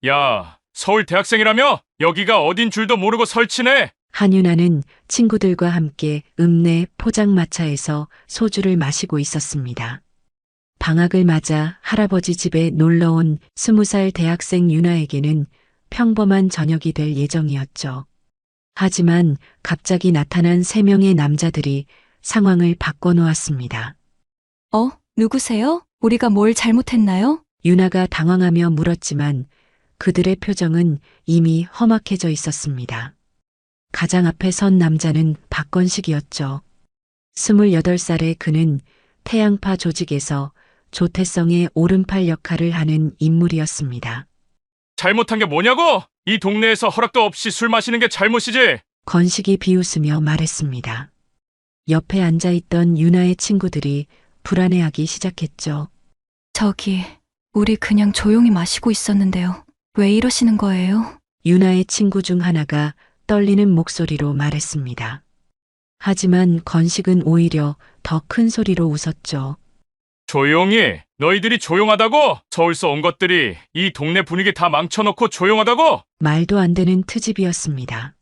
야, 서울 대학생이라며? 여기가 어딘 줄도 모르고 설치네. 한윤아는 친구들과 함께 읍내 포장마차에서 소주를 마시고 있었습니다. 방학을 맞아 할아버지 집에 놀러온 20살 대학생 윤아에게는 평범한 저녁이 될 예정이었죠. 하지만 갑자기 나타난 3명의 남자들이 상황을 바꿔놓았습니다. 누구세요? 우리가 뭘 잘못했나요? 윤아가 당황하며 물었지만 그들의 표정은 이미 험악해져 있었습니다. 가장 앞에 선 남자는 박건식이었죠. 28살의 그는 태양파 조직에서 조태성의 오른팔 역할을 하는 인물이었습니다. 잘못한 게 뭐냐고? 이 동네에서 허락도 없이 술 마시는 게 잘못이지. 건식이 비웃으며 말했습니다. 옆에 앉아있던 윤아의 친구들이 불안해하기 시작했죠. 저기, 우리 그냥 조용히 마시고 있었는데요. 왜 이러시는 거예요? 윤아의 친구 중 하나가 떨리는 목소리로 말했습니다. 하지만 건식은 오히려 더 큰 소리로 웃었죠. 조용히. 너희들이 조용하다고? 서울서 온 것들이 이 동네 분위기 다 망쳐놓고 조용하다고? 말도 안 되는 트집이었습니다.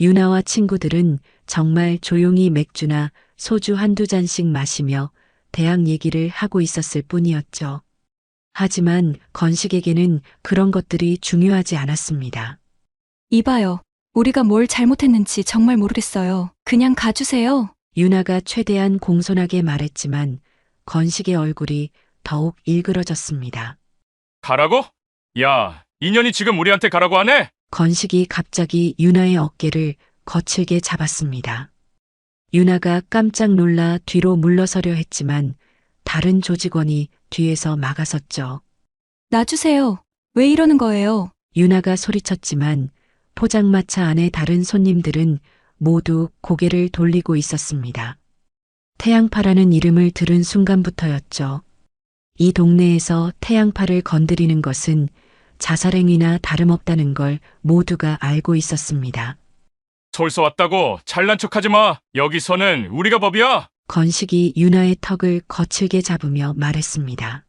윤아와 친구들은 정말 조용히 맥주나 소주 한두 잔씩 마시며 대학 얘기를 하고 있었을 뿐이었죠. 하지만 건식에게는 그런 것들이 중요하지 않았습니다. 이봐요. 우리가 뭘 잘못했는지 정말 모르겠어요. 그냥 가주세요. 윤아가 최대한 공손하게 말했지만 건식의 얼굴이 더욱 일그러졌습니다. 가라고? 야, 인연이 지금 우리한테 가라고 하네? 건식이 갑자기 윤아의 어깨를 거칠게 잡았습니다. 윤아가 깜짝 놀라 뒤로 물러서려 했지만 다른 조직원이 뒤에서 막아섰죠. 놔주세요. 왜 이러는 거예요? 윤아가 소리쳤지만 포장마차 안의 다른 손님들은 모두 고개를 돌리고 있었습니다. 태양파라는 이름을 들은 순간부터였죠. 이 동네에서 태양파를 건드리는 것은 자살행위나 다름없다는 걸 모두가 알고 있었습니다. 서울서 왔다고 잘난 척하지 마. 여기서는 우리가 법이야. 건식이 윤아의 턱을 거칠게 잡으며 말했습니다.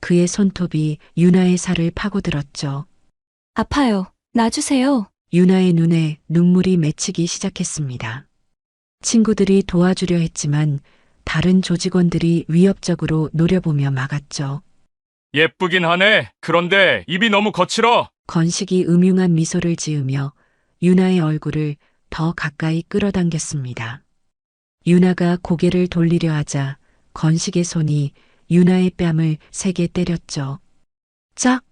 그의 손톱이 윤아의 살을 파고들었죠. 아파요. 놔주세요. 윤아의 눈에 눈물이 맺히기 시작했습니다. 친구들이 도와주려 했지만 다른 조직원들이 위협적으로 노려보며 막았죠. 예쁘긴 하네. 그런데 입이 너무 거칠어. 건식이 음흉한 미소를 지으며 윤아의 얼굴을 더 가까이 끌어당겼습니다. 윤아가 고개를 돌리려 하자 건식의 손이 윤아의 뺨을 세게 때렸죠. 짝!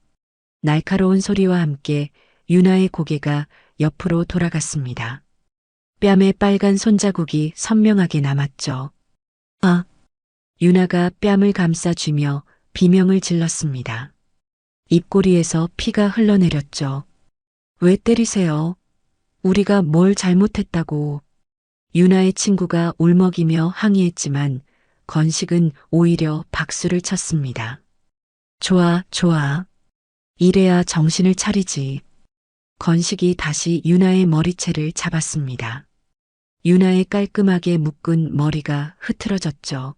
날카로운 소리와 함께 윤아의 고개가 옆으로 돌아갔습니다. 뺨에 빨간 손자국이 선명하게 남았죠. 아! 윤아가 뺨을 감싸쥐며 비명을 질렀습니다. 입꼬리에서 피가 흘러내렸죠. 왜 때리세요? 우리가 뭘 잘못했다고. 윤아의 친구가 울먹이며 항의했지만 건식은 오히려 박수를 쳤습니다. 좋아, 좋아. 이래야 정신을 차리지. 건식이 다시 윤아의 머리채를 잡았습니다. 윤아의 깔끔하게 묶은 머리가 흐트러졌죠.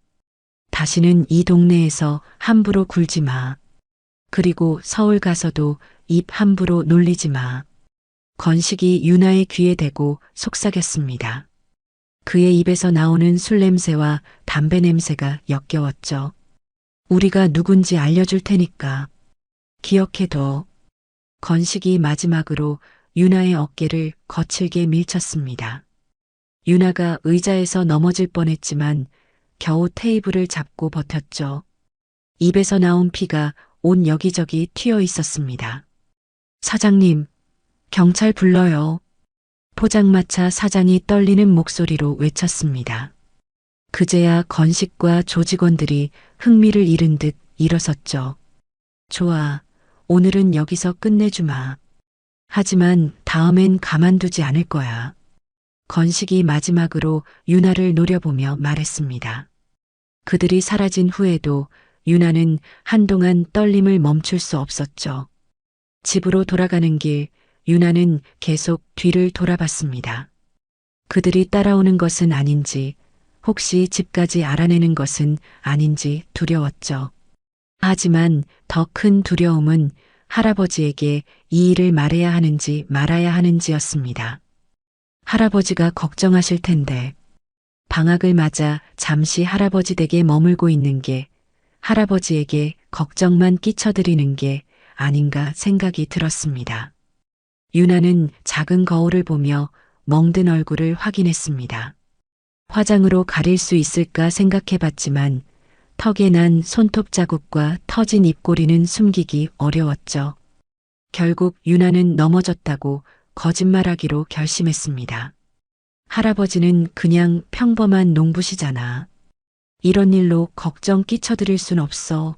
다시는 이 동네에서 함부로 굴지 마. 그리고 서울 가서도 입 함부로 놀리지 마. 건식이 윤아의 귀에 대고 속삭였습니다. 그의 입에서 나오는 술 냄새와 담배 냄새가 역겨웠죠. 우리가 누군지 알려줄 테니까. 기억해둬. 건식이 마지막으로 윤아의 어깨를 거칠게 밀쳤습니다. 윤아가 의자에서 넘어질 뻔했지만 겨우 테이블을 잡고 버텼죠. 입에서 나온 피가 온 여기저기 튀어 있었습니다. 사장님, 경찰 불러요. 포장마차 사장이 떨리는 목소리로 외쳤습니다. 그제야 건식과 조직원들이 흥미를 잃은 듯 일어섰죠. 좋아, 오늘은 여기서 끝내주마. 하지만 다음엔 가만두지 않을 거야. 건식이 마지막으로 윤아를 노려보며 말했습니다. 그들이 사라진 후에도 윤아는 한동안 떨림을 멈출 수 없었죠. 집으로 돌아가는 길, 윤아는 계속 뒤를 돌아봤습니다. 그들이 따라오는 것은 아닌지, 혹시 집까지 알아내는 것은 아닌지 두려웠죠. 하지만 더 큰 두려움은 할아버지에게 이 일을 말해야 하는지 말아야 하는지였습니다. 할아버지가 걱정하실 텐데 방학을 맞아 잠시 할아버지 댁에 머물고 있는 게 할아버지에게 걱정만 끼쳐드리는 게 아닌가 생각이 들었습니다. 유나는 작은 거울을 보며 멍든 얼굴을 확인했습니다. 화장으로 가릴 수 있을까 생각해봤지만 턱에 난 손톱 자국과 터진 입꼬리는 숨기기 어려웠죠. 결국 유나는 넘어졌다고 거짓말하기로 결심했습니다. 할아버지는 그냥 평범한 농부시잖아. 이런 일로 걱정 끼쳐드릴 순 없어.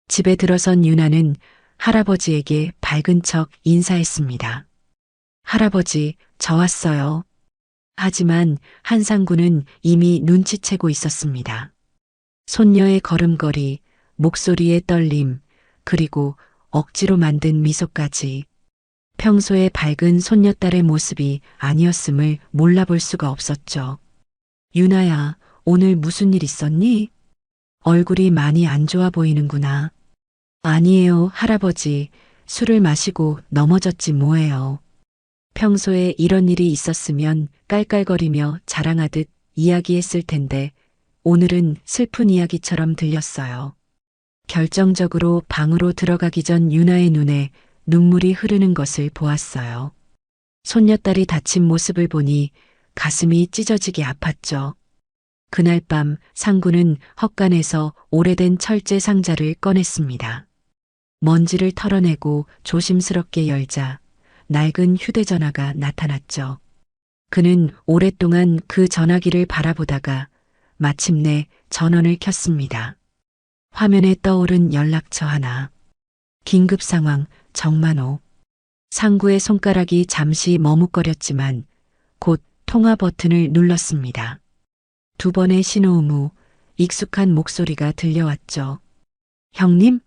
집에 들어선 유나는 할아버지에게 밝은 척 인사했습니다. 할아버지, 저 왔어요. 하지만 한상구는 이미 눈치채고 있었습니다. 손녀의 걸음걸이, 목소리의 떨림, 그리고 억지로 만든 미소까지 평소의 밝은 손녀딸의 모습이 아니었음을 몰라볼 수가 없었죠. 유나야, 오늘 무슨 일 있었니? 얼굴이 많이 안 좋아 보이는구나. 아니에요, 할아버지. 술을 마시고 넘어졌지 뭐예요. 평소에 이런 일이 있었으면 깔깔거리며 자랑하듯 이야기했을 텐데 오늘은 슬픈 이야기처럼 들렸어요. 결정적으로 방으로 들어가기 전 유나의 눈에 눈물이 흐르는 것을 보았어요. 손녀딸이 다친 모습을 보니 가슴이 찢어지게 아팠죠. 그날 밤 상구는 헛간에서 오래된 철제 상자를 꺼냈습니다. 먼지를 털어내고 조심스럽게 열자 낡은 휴대전화가 나타났죠. 그는 오랫동안 그 전화기를 바라보다가 마침내 전원을 켰습니다. 화면에 떠오른 연락처 하나. 긴급 상황 정만호. 상구의 손가락이 잠시 머뭇거렸지만 곧 통화 버튼을 눌렀습니다. 두 번의 신호음 후 익숙한 목소리가 들려왔죠. 형님?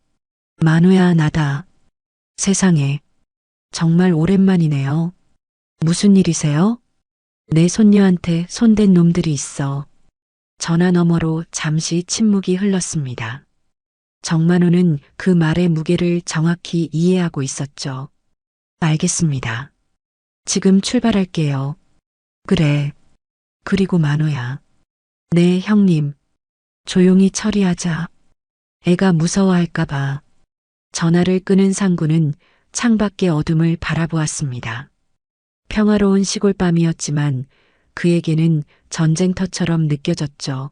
만우야, 나다. 세상에. 정말 오랜만이네요. 무슨 일이세요? 내 손녀한테 손댄 놈들이 있어. 전화 너머로 잠시 침묵이 흘렀습니다. 정만호는 그 말의 무게를 정확히 이해하고 있었죠. 알겠습니다. 지금 출발할게요. 그래. 그리고 만호야. 네, 형님. 조용히 처리하자. 애가 무서워할까봐. 전화를 끄는 상구는 창밖의 어둠을 바라보았습니다. 평화로운 시골밤이었지만 그에게는 전쟁터처럼 느껴졌죠.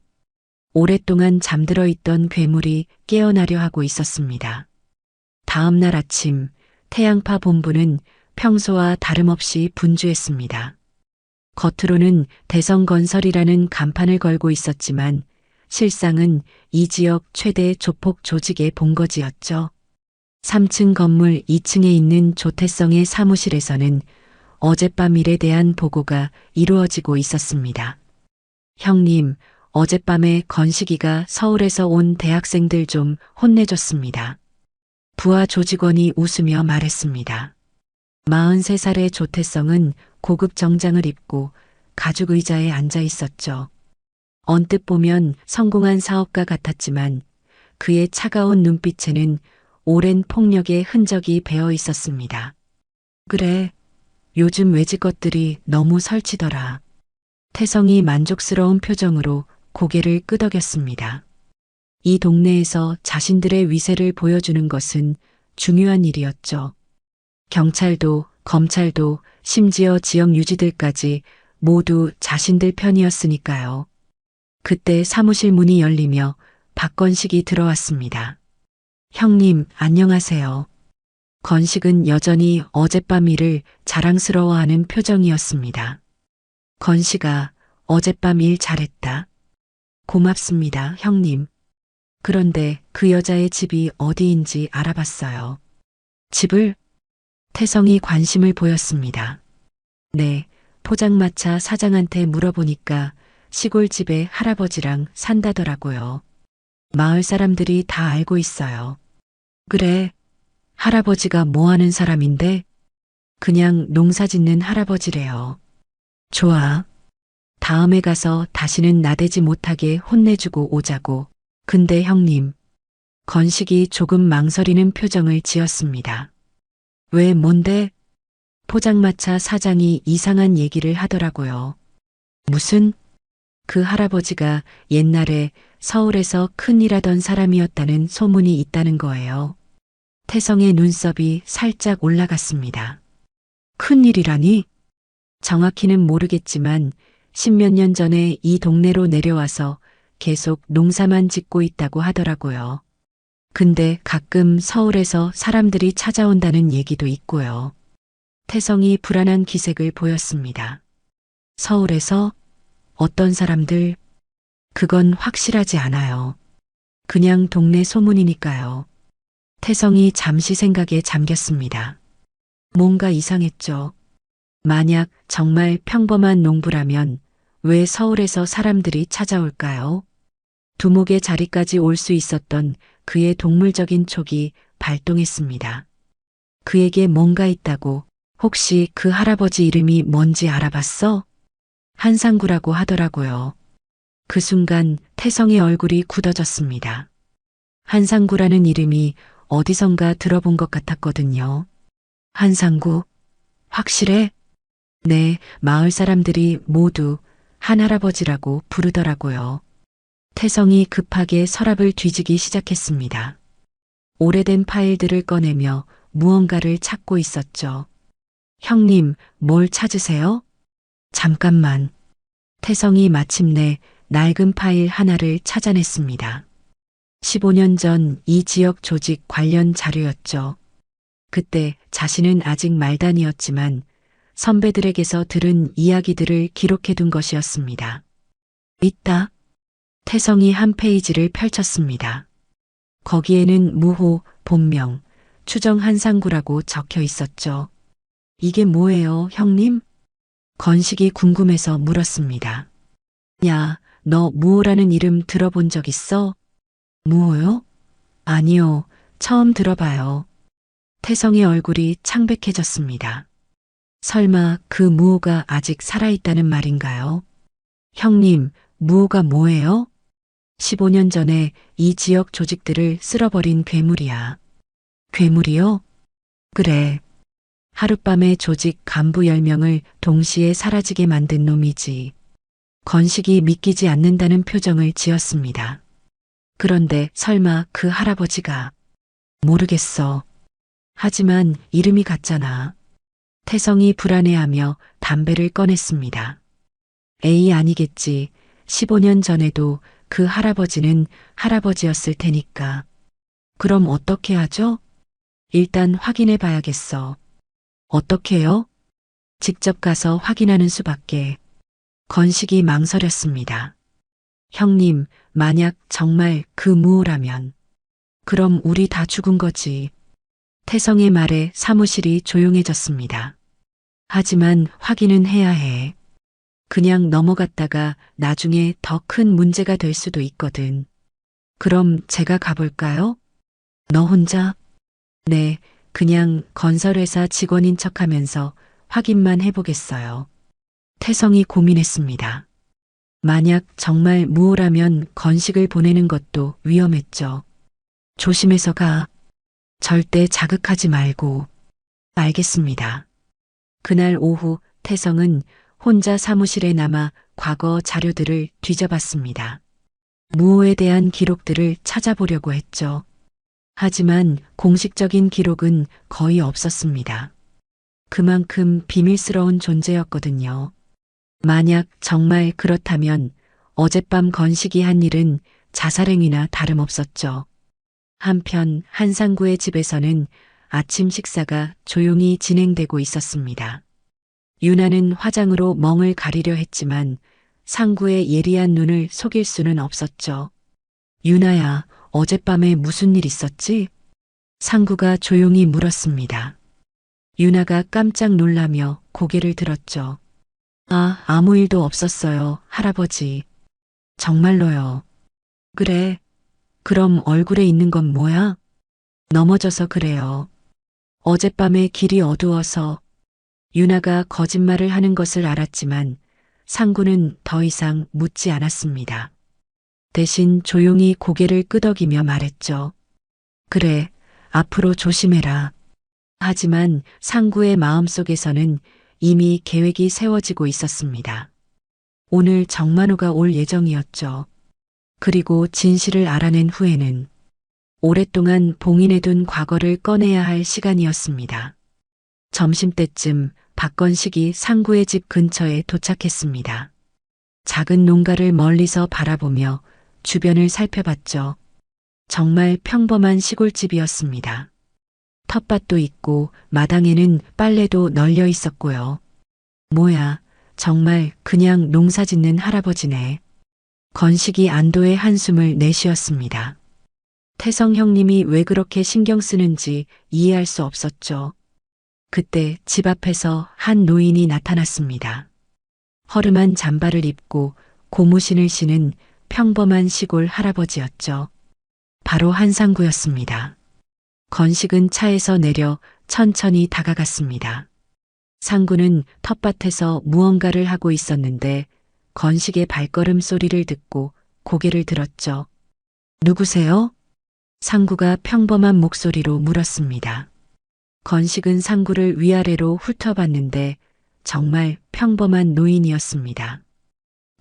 오랫동안 잠들어 있던 괴물이 깨어나려 하고 있었습니다. 다음 날 아침 태양파 본부는 평소와 다름없이 분주했습니다. 겉으로는 대성건설이라는 간판을 걸고 있었지만 실상은 이 지역 최대 조폭 조직의 본거지였죠. 3층 건물 2층에 있는 조태성의 사무실에서는 어젯밤 일에 대한 보고가 이루어지고 있었습니다. 형님, 어젯밤에 건식이가 서울에서 온 대학생들 좀 혼내줬습니다. 부하 조직원이 웃으며 말했습니다. 43살의 조태성은 고급 정장을 입고 가죽 의자에 앉아 있었죠. 언뜻 보면 성공한 사업가 같았지만 그의 차가운 눈빛에는 오랜 폭력의 흔적이 배어 있었습니다. 그래, 요즘 외지 것들이 너무 설치더라. 태성이 만족스러운 표정으로 고개를 끄덕였습니다. 이 동네에서 자신들의 위세를 보여주는 것은 중요한 일이었죠. 경찰도, 검찰도, 심지어 지역 유지들까지 모두 자신들 편이었으니까요. 그때 사무실 문이 열리며 박건식이 들어왔습니다. 형님, 안녕하세요. 건식은 여전히 어젯밤 일을 자랑스러워하는 표정이었습니다. 건식아, 어젯밤 일 잘했다. 고맙습니다, 형님. 그런데 그 여자의 집이 어디인지 알아봤어요. 집을? 태성이 관심을 보였습니다. 네, 포장마차 사장한테 물어보니까 시골집에 할아버지랑 산다더라고요. 마을 사람들이 다 알고 있어요. 그래, 할아버지가 뭐 하는 사람인데? 그냥 농사 짓는 할아버지래요. 좋아. 다음에 가서 다시는 나대지 못하게 혼내주고 오자고. 근데 형님, 건식이 조금 망설이는 표정을 지었습니다. 왜 뭔데? 포장마차 사장이 이상한 얘기를 하더라고요. 무슨? 그 할아버지가 옛날에 서울에서 큰일하던 사람이었다는 소문이 있다는 거예요. 태성의 눈썹이 살짝 올라갔습니다. 큰일이라니? 정확히는 모르겠지만 십몇 년 전에 이 동네로 내려와서 계속 농사만 짓고 있다고 하더라고요. 근데 가끔 서울에서 사람들이 찾아온다는 얘기도 있고요. 태성이 불안한 기색을 보였습니다. 서울에서 어떤 사람들? 그건 확실하지 않아요. 그냥 동네 소문이니까요. 태성이 잠시 생각에 잠겼습니다. 뭔가 이상했죠. 만약 정말 평범한 농부라면 왜 서울에서 사람들이 찾아올까요? 두목의 자리까지 올 수 있었던 그의 동물적인 촉이 발동했습니다. 그에게 뭔가 있다고. 혹시 그 할아버지 이름이 뭔지 알아봤어? 한상구라고 하더라고요. 그 순간 태성의 얼굴이 굳어졌습니다. 한상구라는 이름이 어디선가 들어본 것 같았거든요. 한상구? 확실해? 네, 마을 사람들이 모두 한 할아버지라고 부르더라고요. 태성이 급하게 서랍을 뒤지기 시작했습니다. 오래된 파일들을 꺼내며 무언가를 찾고 있었죠. 형님, 뭘 찾으세요? 잠깐만. 태성이 마침내 낡은 파일 하나를 찾아냈습니다. 15년 전 이 지역 조직 관련 자료였죠. 그때 자신은 아직 말단이었지만 선배들에게서 들은 이야기들을 기록해둔 것이었습니다. 있다. 태성이 한 페이지를 펼쳤습니다. 거기에는 무호, 본명, 추정 한상구라고 적혀 있었죠. 이게 뭐예요, 형님? 건식이 궁금해서 물었습니다. 야, 너 무호라는 이름 들어본 적 있어? 무호요? 아니요, 처음 들어봐요. 태성의 얼굴이 창백해졌습니다. 설마 그 무호가 아직 살아있다는 말인가요? 형님, 무호가 뭐예요? 15년 전에 이 지역 조직들을 쓸어버린 괴물이야. 괴물이요? 그래. 하룻밤에 조직 간부 10명을 동시에 사라지게 만든 놈이지. 건식이 믿기지 않는다는 표정을 지었습니다. 그런데 설마 그 할아버지가 모르겠어. 하지만 이름이 같잖아. 태성이 불안해하며 담배를 꺼냈습니다. 에이 아니겠지. 15년 전에도 그 할아버지는 할아버지였을 테니까. 그럼 어떻게 하죠? 일단 확인해 봐야겠어. 어떻게요? 직접 가서 확인하는 수밖에. 건식이 망설였습니다. 형님, 만약 정말 그 무호라면 그럼 우리 다 죽은 거지. 태성의 말에 사무실이 조용해졌습니다. 하지만 확인은 해야 해. 그냥 넘어갔다가 나중에 더 큰 문제가 될 수도 있거든. 그럼 제가 가볼까요? 너 혼자? 네, 그냥 건설회사 직원인 척하면서 확인만 해보겠어요. 태성이 고민했습니다. 만약 정말 무호라면 건식을 보내는 것도 위험했죠. 조심해서 가. 절대 자극하지 말고. 알겠습니다. 그날 오후 태성은 혼자 사무실에 남아 과거 자료들을 뒤져봤습니다. 무호에 대한 기록들을 찾아보려고 했죠. 하지만 공식적인 기록은 거의 없었습니다. 그만큼 비밀스러운 존재였거든요. 만약 정말 그렇다면 어젯밤 건식이 한 일은 자살행위나 다름없었죠. 한편 한상구의 집에서는 아침 식사가 조용히 진행되고 있었습니다. 유나는 화장으로 멍을 가리려 했지만 상구의 예리한 눈을 속일 수는 없었죠. 유나야, 어젯밤에 무슨 일 있었지? 상구가 조용히 물었습니다. 유나가 깜짝 놀라며 고개를 들었죠. 아, 아무 일도 없었어요, 할아버지. 정말로요. 그래. 그럼 얼굴에 있는 건 뭐야? 넘어져서 그래요. 어젯밤에 길이 어두워서. 유나가 거짓말을 하는 것을 알았지만 상구는 더 이상 묻지 않았습니다. 대신 조용히 고개를 끄덕이며 말했죠. 그래, 앞으로 조심해라. 하지만 상구의 마음속에서는 이미 계획이 세워지고 있었습니다. 오늘 정만호가 올 예정이었죠. 그리고 진실을 알아낸 후에는 오랫동안 봉인해둔 과거를 꺼내야 할 시간이었습니다. 점심때쯤 박건식이 상구의 집 근처에 도착했습니다. 작은 농가를 멀리서 바라보며 주변을 살펴봤죠. 정말 평범한 시골집이었습니다. 텃밭도 있고 마당에는 빨래도 널려 있었고요. 뭐야, 정말 그냥 농사 짓는 할아버지네. 건식이 안도의 한숨을 내쉬었습니다. 태성 형님이 왜 그렇게 신경 쓰는지 이해할 수 없었죠. 그때 집 앞에서 한 노인이 나타났습니다. 허름한 잠바를 입고 고무신을 신은 평범한 시골 할아버지였죠. 바로 한상구였습니다. 건식은 차에서 내려 천천히 다가갔습니다. 상구는 텃밭에서 무언가를 하고 있었는데 건식의 발걸음 소리를 듣고 고개를 들었죠. 누구세요? 상구가 평범한 목소리로 물었습니다. 건식은 상구를 위아래로 훑어봤는데 정말 평범한 노인이었습니다.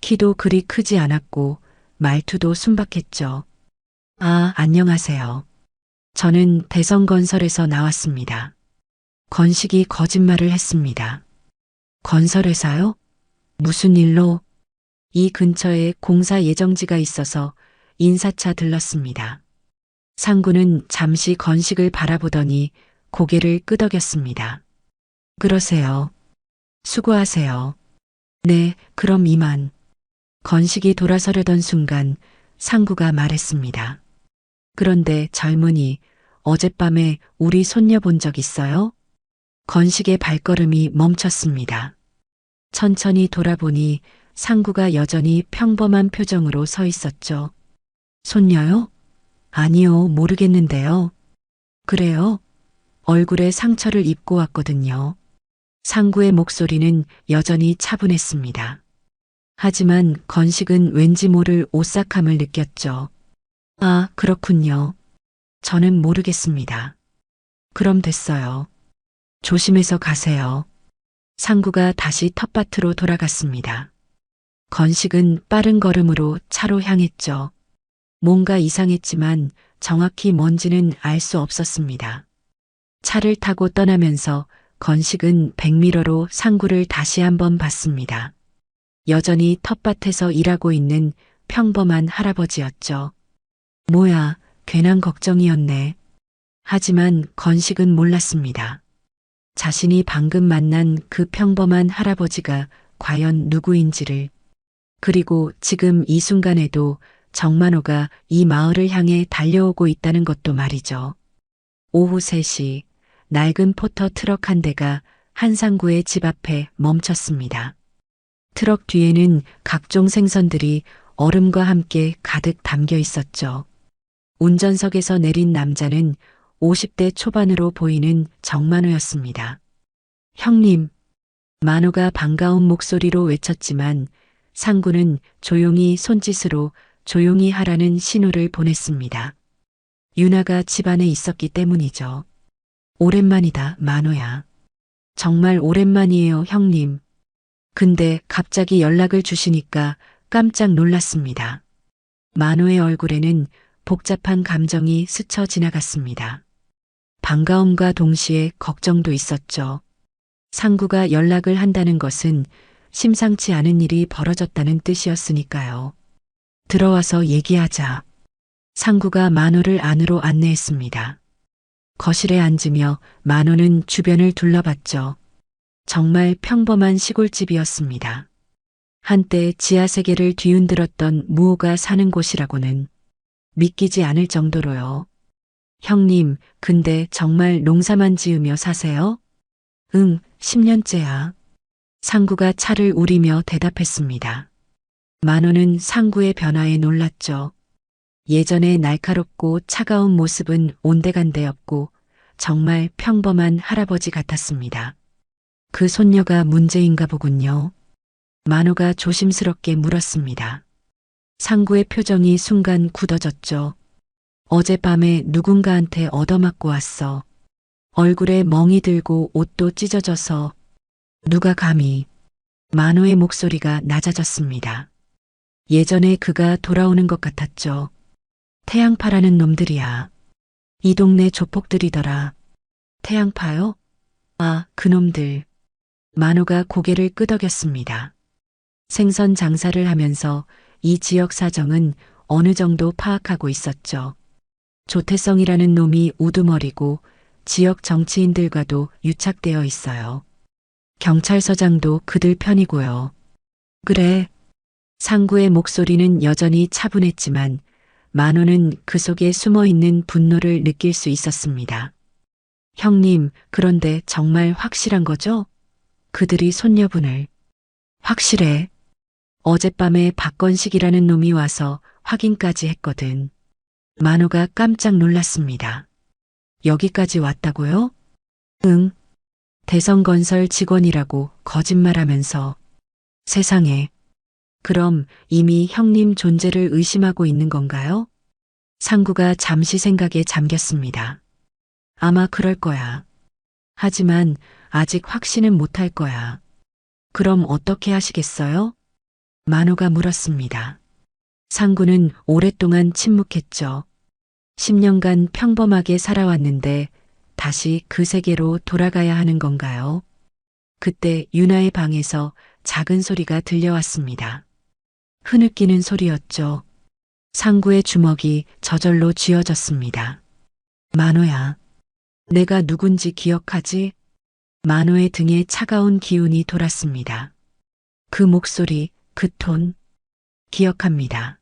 키도 그리 크지 않았고 말투도 순박했죠. 아, 안녕하세요. 저는 대성건설에서 나왔습니다. 건식이 거짓말을 했습니다. 건설회사요? 무슨 일로? 이 근처에 공사 예정지가 있어서 인사차 들렀습니다. 상구는 잠시 건식을 바라보더니 고개를 끄덕였습니다. 그러세요. 수고하세요. 네, 그럼 이만. 건식이 돌아서려던 순간 상구가 말했습니다. 그런데 젊은이, 어젯밤에 우리 손녀 본 적 있어요? 건식의 발걸음이 멈췄습니다. 천천히 돌아보니 상구가 여전히 평범한 표정으로 서 있었죠. 손녀요? 아니요, 모르겠는데요. 그래요? 얼굴에 상처를 입고 왔거든요. 상구의 목소리는 여전히 차분했습니다. 하지만 건식은 왠지 모를 오싹함을 느꼈죠. 아, 그렇군요. 저는 모르겠습니다. 그럼 됐어요. 조심해서 가세요. 상구가 다시 텃밭으로 돌아갔습니다. 건식은 빠른 걸음으로 차로 향했죠. 뭔가 이상했지만 정확히 뭔지는 알 수 없었습니다. 차를 타고 떠나면서 건식은 백미러로 상구를 다시 한번 봤습니다. 여전히 텃밭에서 일하고 있는 평범한 할아버지였죠. 뭐야, 괜한 걱정이었네. 하지만 건식은 몰랐습니다. 자신이 방금 만난 그 평범한 할아버지가 과연 누구인지를, 그리고 지금 이 순간에도 정만호가 이 마을을 향해 달려오고 있다는 것도 말이죠. 오후 3시, 낡은 포터 트럭 한 대가 한상구의 집 앞에 멈췄습니다. 트럭 뒤에는 각종 생선들이 얼음과 함께 가득 담겨 있었죠. 운전석에서 내린 남자는 50대 초반으로 보이는 정만호였습니다. 형님, 만호가 반가운 목소리로 외쳤지만 상구는 조용히 손짓으로 조용히 하라는 신호를 보냈습니다. 유나가 집안에 있었기 때문이죠. 오랜만이다, 만호야. 정말 오랜만이에요, 형님. 근데 갑자기 연락을 주시니까 깜짝 놀랐습니다. 만호의 얼굴에는 복잡한 감정이 스쳐 지나갔습니다. 반가움과 동시에 걱정도 있었죠. 상구가 연락을 한다는 것은 심상치 않은 일이 벌어졌다는 뜻이었으니까요. 들어와서 얘기하자. 상구가 만호를 안으로 안내했습니다. 거실에 앉으며 만호는 주변을 둘러봤죠. 정말 평범한 시골집이었습니다. 한때 지하세계를 뒤흔들었던 무호가 사는 곳이라고는 믿기지 않을 정도로요. 형님, 근데 정말 농사만 지으며 사세요? 응, 10년째야. 상구가 차를 우리며 대답했습니다. 만호는 상구의 변화에 놀랐죠. 예전의 날카롭고 차가운 모습은 온데간데였고 정말 평범한 할아버지 같았습니다. 그 손녀가 문제인가 보군요. 만호가 조심스럽게 물었습니다. 상구의 표정이 순간 굳어졌죠. 어젯밤에 누군가한테 얻어맞고 왔어. 얼굴에 멍이 들고 옷도 찢어져서 누가 감히. 만호의 목소리가 낮아졌습니다. 예전에 그가 돌아오는 것 같았죠. 태양파라는 놈들이야. 이 동네 조폭들이더라. 태양파요? 아, 그놈들. 만호가 고개를 끄덕였습니다. 생선 장사를 하면서 이 지역 사정은 어느 정도 파악하고 있었죠. 조태성이라는 놈이 우두머리고 지역 정치인들과도 유착되어 있어요. 경찰서장도 그들 편이고요. 그래. 상구의 목소리는 여전히 차분했지만 만호는 그 속에 숨어 있는 분노를 느낄 수 있었습니다. 형님, 그런데 정말 확실한 거죠? 그들이 손녀분을. 확실해. 어젯밤에 박건식이라는 놈이 와서 확인까지 했거든. 만호가 깜짝 놀랐습니다. 여기까지 왔다고요? 응. 대성건설 직원이라고 거짓말하면서. 세상에. 그럼 이미 형님 존재를 의심하고 있는 건가요? 상구가 잠시 생각에 잠겼습니다. 아마 그럴 거야. 하지만 아직 확신은 못할 거야. 그럼 어떻게 하시겠어요? 만호가 물었습니다. 상구는 오랫동안 침묵했죠. 10년간 평범하게 살아왔는데 다시 그 세계로 돌아가야 하는 건가요? 그때 유나의 방에서 작은 소리가 들려왔습니다. 흐느끼는 소리였죠. 상구의 주먹이 저절로 쥐어졌습니다. 만호야, 내가 누군지 기억하지? 만호의 등에 차가운 기운이 돌았습니다. 그 목소리, 그 톤, 기억합니다.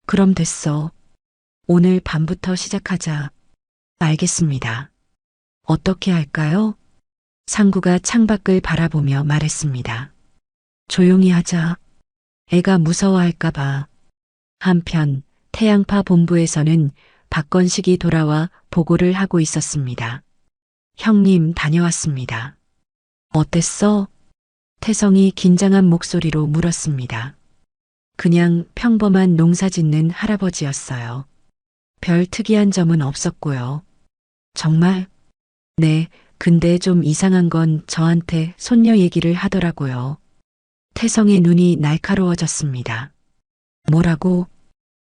그럼 됐어. 오늘 밤부터 시작하자. 알겠습니다. 어떻게 할까요? 상구가 창밖을 바라보며 말했습니다. 조용히 하자. 애가 무서워할까봐. 한편 태양파 본부에서는 박건식이 돌아와 보고를 하고 있었습니다. 형님 다녀왔습니다. 어땠어? 태성이 긴장한 목소리로 물었습니다. 그냥 평범한 농사 짓는 할아버지였어요. 별 특이한 점은 없었고요. 정말? 네, 근데 좀 이상한 건 저한테 손녀 얘기를 하더라고요. 태성의 눈이 날카로워졌습니다. 뭐라고?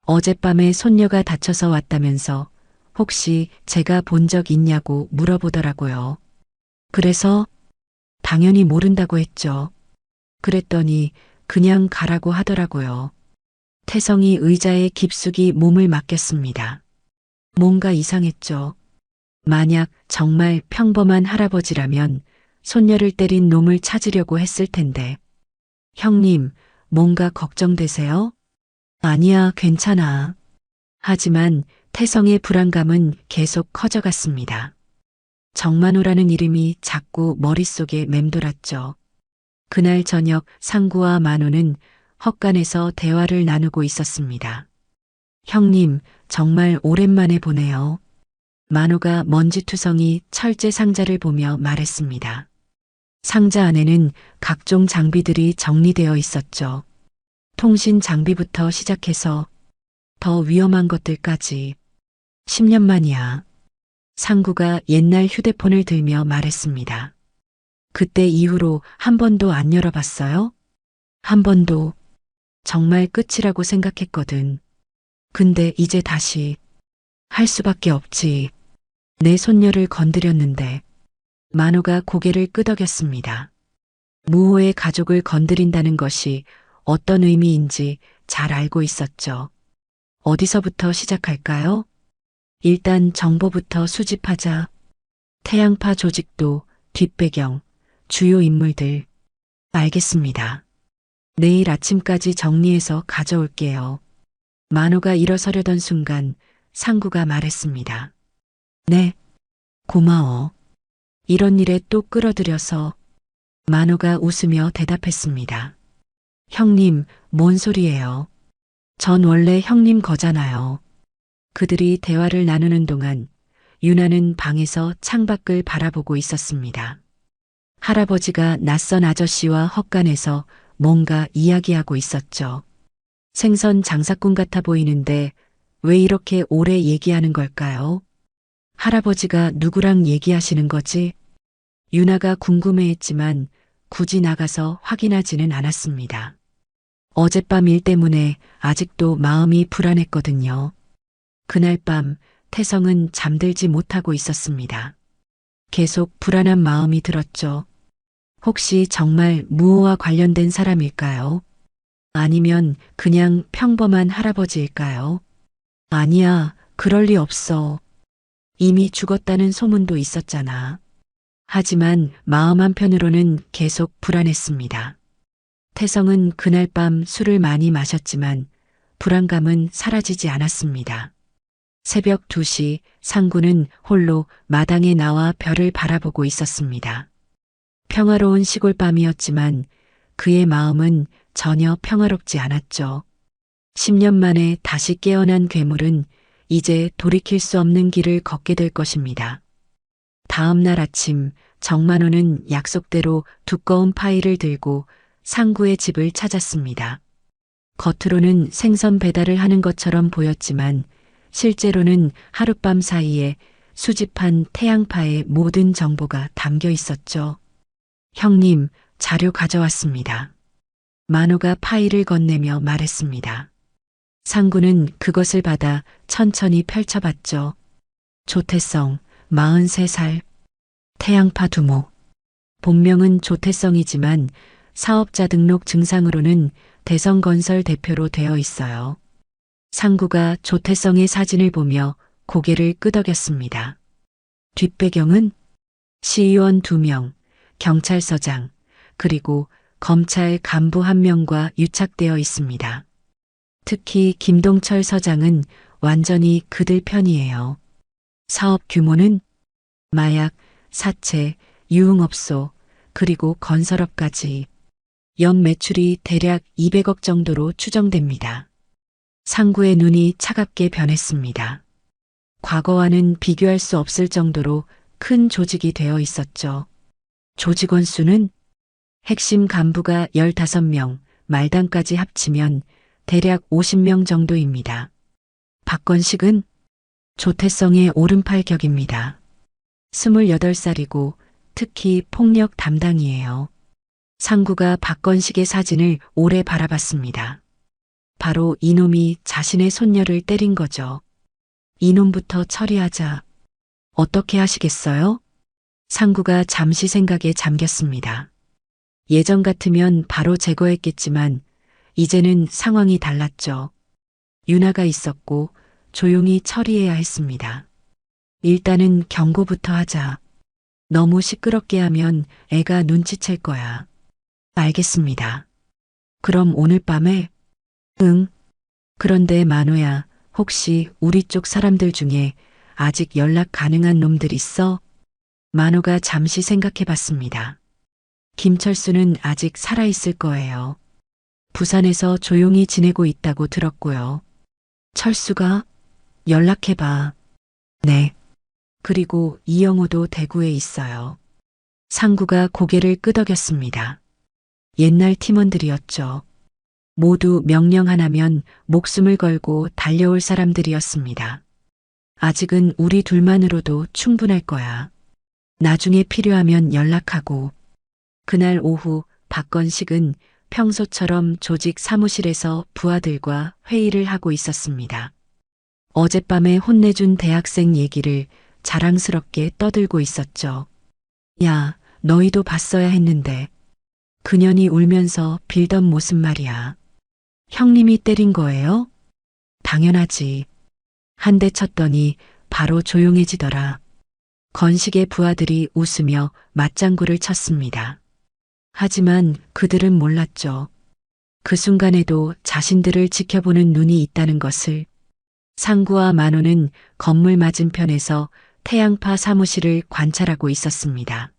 어젯밤에 손녀가 다쳐서 왔다면서 혹시 제가 본 적 있냐고 물어보더라고요. 그래서 당연히 모른다고 했죠. 그랬더니 그냥 가라고 하더라고요. 태성이 의자에 깊숙이 몸을 맡겼습니다. 뭔가 이상했죠. 만약 정말 평범한 할아버지라면 손녀를 때린 놈을 찾으려고 했을 텐데. 형님, 뭔가 걱정되세요? 아니야, 괜찮아. 하지만 태성의 불안감은 계속 커져갔습니다. 정만호라는 이름이 자꾸 머릿속에 맴돌았죠. 그날 저녁 상구와 만호는 헛간에서 대화를 나누고 있었습니다. 형님, 정말 오랜만에 보네요. 만호가 먼지투성이 철제 상자를 보며 말했습니다. 상자 안에는 각종 장비들이 정리되어 있었죠. 통신 장비부터 시작해서 더 위험한 것들까지. 10년 만이야. 상구가 옛날 휴대폰을 들며 말했습니다. 그때 이후로 한 번도 안 열어봤어요? 한 번도. 정말 끝이라고 생각했거든. 근데 이제 다시 할 수밖에 없지. 내 손녀를 건드렸는데. 만호가 고개를 끄덕였습니다. 무호의 가족을 건드린다는 것이 어떤 의미인지 잘 알고 있었죠. 어디서부터 시작할까요? 일단 정보부터 수집하자. 태양파 조직도, 뒷배경, 주요 인물들. 알겠습니다. 내일 아침까지 정리해서 가져올게요. 만호가 일어서려던 순간 상구가 말했습니다. 네, 고마워. 이런 일에 또 끌어들여서. 만호가 웃으며 대답했습니다. 형님, 뭔 소리예요? 전 원래 형님 거잖아요. 그들이 대화를 나누는 동안 유나는 방에서 창밖을 바라보고 있었습니다. 할아버지가 낯선 아저씨와 헛간에서 뭔가 이야기하고 있었죠. 생선 장사꾼 같아 보이는데 왜 이렇게 오래 얘기하는 걸까요? 할아버지가 누구랑 얘기하시는 거지? 유나가 궁금해했지만 굳이 나가서 확인하지는 않았습니다. 어젯밤 일 때문에 아직도 마음이 불안했거든요. 그날 밤 태성은 잠들지 못하고 있었습니다. 계속 불안한 마음이 들었죠. 혹시 정말 무호와 관련된 사람일까요? 아니면 그냥 평범한 할아버지일까요? 아니야, 그럴 리 없어. 이미 죽었다는 소문도 있었잖아. 하지만 마음 한편으로는 계속 불안했습니다. 태성은 그날 밤 술을 많이 마셨지만 불안감은 사라지지 않았습니다. 새벽 2시 상구는 홀로 마당에 나와 별을 바라보고 있었습니다. 평화로운 시골 밤이었지만 그의 마음은 전혀 평화롭지 않았죠. 10년 만에 다시 깨어난 괴물은 이제 돌이킬 수 없는 길을 걷게 될 것입니다. 다음 날 아침 정만호는 약속대로 두꺼운 파일을 들고 상구의 집을 찾았습니다. 겉으로는 생선 배달을 하는 것처럼 보였지만 실제로는 하룻밤 사이에 수집한 태양파의 모든 정보가 담겨 있었죠. 형님, 자료 가져왔습니다. 만호가 파일을 건네며 말했습니다. 상구는 그것을 받아 천천히 펼쳐봤죠. 조태성, 43살, 태양파 두목. 본명은 조태성이지만 사업자 등록 증상으로는 대성건설 대표로 되어 있어요. 상구가 조태성의 사진을 보며 고개를 끄덕였습니다. 뒷배경은 시의원 2명, 경찰서장, 그리고 검찰 간부 1명과 유착되어 있습니다. 특히 김동철 서장은 완전히 그들 편이에요. 사업 규모는 마약, 사채, 유흥업소, 그리고 건설업까지 연 매출이 대략 200억 정도로 추정됩니다. 상구의 눈이 차갑게 변했습니다. 과거와는 비교할 수 없을 정도로 큰 조직이 되어 있었죠. 조직원 수는 핵심 간부가 15명, 말단까지 합치면 대략 50명 정도입니다. 박건식은 조태성의 오른팔 격입니다. 28살이고 특히 폭력 담당이에요. 상구가 박건식의 사진을 오래 바라봤습니다. 바로 이놈이 자신의 손녀를 때린 거죠. 이놈부터 처리하자. 어떻게 하시겠어요? 상구가 잠시 생각에 잠겼습니다. 예전 같으면 바로 제거했겠지만 이제는 상황이 달랐죠. 유나가 있었고 조용히 처리해야 했습니다. 일단은 경고부터 하자. 너무 시끄럽게 하면 애가 눈치챌 거야. 알겠습니다. 그럼 오늘 밤에? 응. 그런데 만호야, 혹시 우리 쪽 사람들 중에 아직 연락 가능한 놈들 있어? 만호가 잠시 생각해 봤습니다. 김철수는 아직 살아있을 거예요. 부산에서 조용히 지내고 있다고 들었고요. 철수가? 연락해봐. 네. 그리고 이영호도 대구에 있어요. 상구가 고개를 끄덕였습니다. 옛날 팀원들이었죠. 모두 명령 하나면 목숨을 걸고 달려올 사람들이었습니다. 아직은 우리 둘만으로도 충분할 거야. 나중에 필요하면 연락하고. 그날 오후 박건식은 평소처럼 조직 사무실에서 부하들과 회의를 하고 있었습니다. 어젯밤에 혼내준 대학생 얘기를 자랑스럽게 떠들고 있었죠. 야, 너희도 봤어야 했는데. 그년이 울면서 빌던 모습 말이야. 형님이 때린 거예요? 당연하지. 한 대 쳤더니 바로 조용해지더라. 건식의 부하들이 웃으며 맞장구를 쳤습니다. 하지만 그들은 몰랐죠. 그 순간에도 자신들을 지켜보는 눈이 있다는 것을. 상구와 만호는 건물 맞은편에서 태양파 사무실을 관찰하고 있었습니다.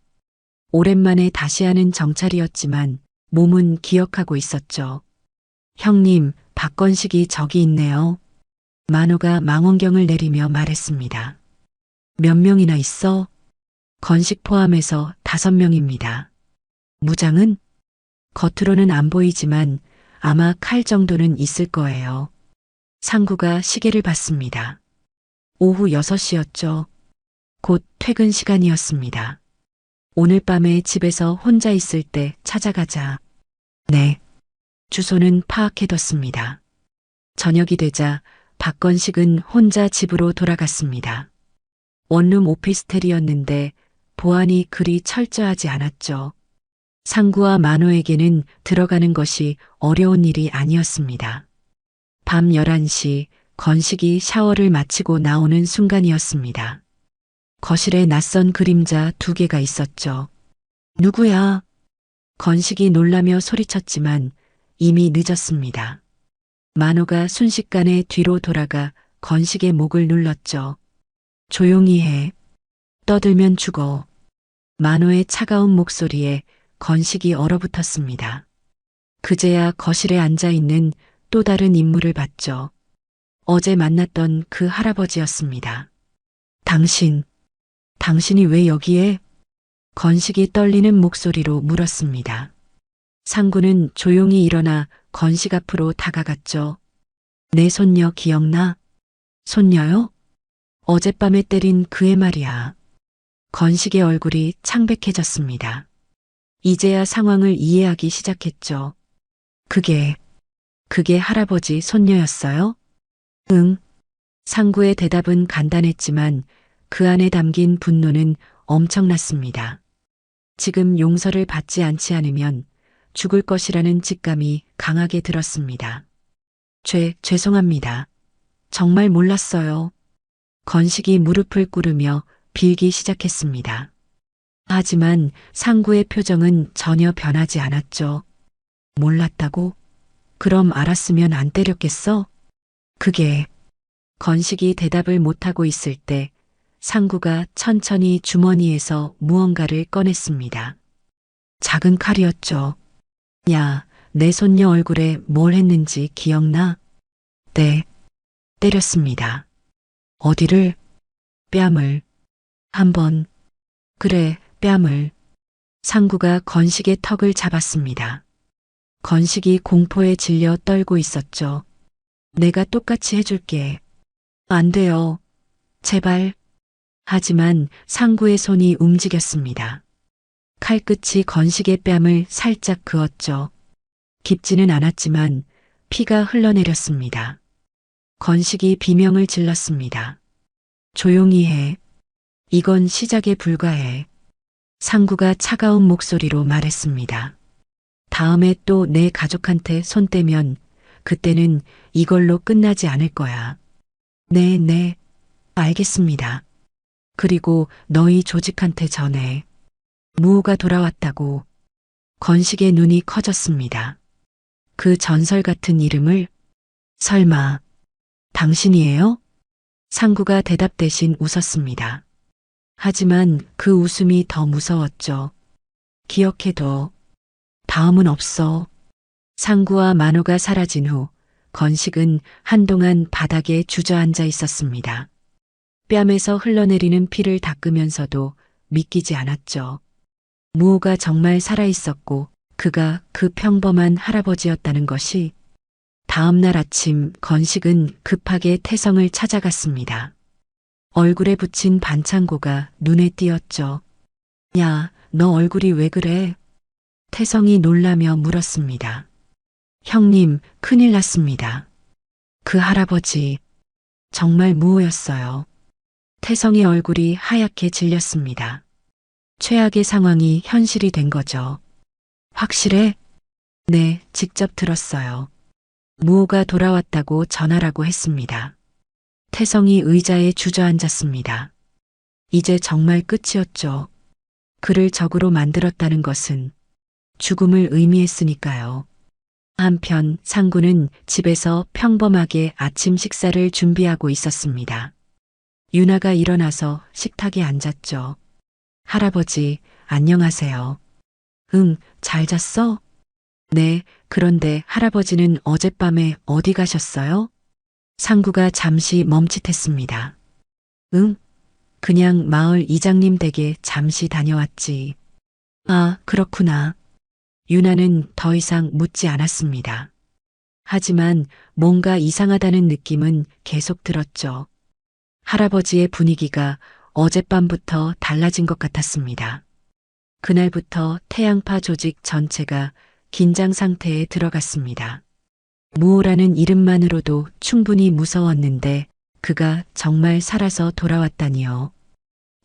오랜만에 다시 하는 정찰이었지만 몸은 기억하고 있었죠. 형님, 박건식이 저기 있네요. 만호가 망원경을 내리며 말했습니다. 몇 명이나 있어? 건식 포함해서 5명입니다. 무장은? 겉으로는 안 보이지만 아마 칼 정도는 있을 거예요. 상구가 시계를 봤습니다. 오후 6시였죠. 곧 퇴근 시간이었습니다. 오늘 밤에 집에서 혼자 있을 때 찾아가자. 네. 주소는 파악해뒀습니다. 저녁이 되자 박건식은 혼자 집으로 돌아갔습니다. 원룸 오피스텔이었는데 보안이 그리 철저하지 않았죠. 상구와 만호에게는 들어가는 것이 어려운 일이 아니었습니다. 밤 11시 건식이 샤워를 마치고 나오는 순간이었습니다. 거실에 낯선 그림자 2개가 있었죠. 누구야? 건식이 놀라며 소리쳤지만 이미 늦었습니다. 만호가 순식간에 뒤로 돌아가 건식의 목을 눌렀죠. 조용히 해. 떠들면 죽어. 만호의 차가운 목소리에 건식이 얼어붙었습니다. 그제야 거실에 앉아있는 또 다른 인물을 봤죠. 어제 만났던 그 할아버지였습니다. 당신이 왜 여기에? 건식이 떨리는 목소리로 물었습니다. 상구는 조용히 일어나 건식 앞으로 다가갔죠. 내 손녀 기억나? 손녀요? 어젯밤에 때린 그 애 말이야. 건식의 얼굴이 창백해졌습니다. 이제야 상황을 이해하기 시작했죠. 그게 할아버지 손녀였어요? 응. 상구의 대답은 간단했지만 그 안에 담긴 분노는 엄청났습니다. 지금 용서를 받지 않지 않으면 죽을 것이라는 직감이 강하게 들었습니다. 죄송합니다. 정말 몰랐어요. 건식이 무릎을 꿇으며 빌기 시작했습니다. 하지만 상구의 표정은 전혀 변하지 않았죠. 몰랐다고? 그럼 알았으면 안 때렸겠어? 건식이 대답을 못하고 있을 때 상구가 천천히 주머니에서 무언가를 꺼냈습니다. 작은 칼이었죠. 야, 내 손녀 얼굴에 뭘 했는지 기억나? 네, 때렸습니다. 어디를? 뺨을. 한 번. 그래, 뺨을. 상구가 건식의 턱을 잡았습니다. 건식이 공포에 질려 떨고 있었죠. 내가 똑같이 해줄게. 안 돼요. 제발. 하지만 상구의 손이 움직였습니다. 칼끝이 건식의 뺨을 살짝 그었죠. 깊지는 않았지만 피가 흘러내렸습니다. 건식이 비명을 질렀습니다. 조용히 해. 이건 시작에 불과해. 상구가 차가운 목소리로 말했습니다. 다음에 또 내 가족한테 손 떼면 그때는 이걸로 끝나지 않을 거야. 네, 알겠습니다. 그리고 너희 조직한테 전해. 무호가 돌아왔다고. 건식의 눈이 커졌습니다. 그 전설 같은 이름을? 설마 당신이에요? 상구가 대답 대신 웃었습니다. 하지만 그 웃음이 더 무서웠죠. 기억해둬. 다음은 없어. 상구와 만호가 사라진 후 건식은 한동안 바닥에 주저앉아 있었습니다. 뺨에서 흘러내리는 피를 닦으면서도 믿기지 않았죠. 무호가 정말 살아있었고 그가 그 평범한 할아버지였다는 것이. 다음 날 아침 건식은 급하게 태성을 찾아갔습니다. 얼굴에 붙인 반창고가 눈에 띄었죠. 야, 너 얼굴이 왜 그래? 태성이 놀라며 물었습니다. 형님, 큰일 났습니다. 그 할아버지 정말 무호였어요. 태성의 얼굴이 하얗게 질렸습니다. 최악의 상황이 현실이 된 거죠. 확실해? 네, 직접 들었어요. 무호가 돌아왔다고 전하라고 했습니다. 태성이 의자에 주저앉았습니다. 이제 정말 끝이었죠. 그를 적으로 만들었다는 것은 죽음을 의미했으니까요. 한편 상구는 집에서 평범하게 아침 식사를 준비하고 있었습니다. 유나가 일어나서 식탁에 앉았죠. 할아버지, 안녕하세요. 응, 잘 잤어? 네, 그런데 할아버지는 어젯밤에 어디 가셨어요? 상구가 잠시 멈칫했습니다. 응? 그냥 마을 이장님 댁에 잠시 다녀왔지. 아, 그렇구나. 유나는 더 이상 묻지 않았습니다. 하지만 뭔가 이상하다는 느낌은 계속 들었죠. 할아버지의 분위기가 어젯밤부터 달라진 것 같았습니다. 그날부터 태양파 조직 전체가 긴장 상태에 들어갔습니다. 무호라는 이름만으로도 충분히 무서웠는데 그가 정말 살아서 돌아왔다니요.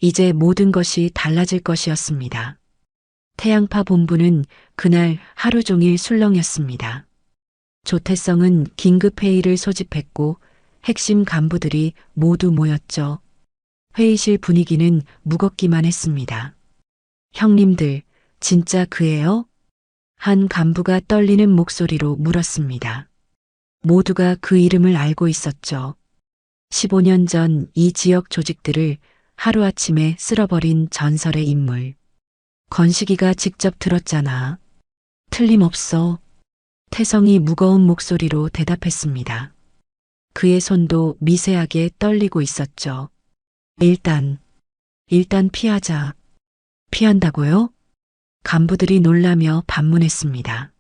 이제 모든 것이 달라질 것이었습니다. 태양파 본부는 그날 하루 종일 술렁였습니다. 조태성은 긴급회의를 소집했고 핵심 간부들이 모두 모였죠. 회의실 분위기는 무겁기만 했습니다. 형님들, 진짜 그예요? 한 간부가 떨리는 목소리로 물었습니다. 모두가 그 이름을 알고 있었죠. 15년 전 이 지역 조직들을 하루아침에 쓸어버린 전설의 인물. 건식이가 직접 들었잖아. 틀림없어. 태성이 무거운 목소리로 대답했습니다. 그의 손도 미세하게 떨리고 있었죠. 일단 피하자. 피한다고요? 간부들이 놀라며 반문했습니다.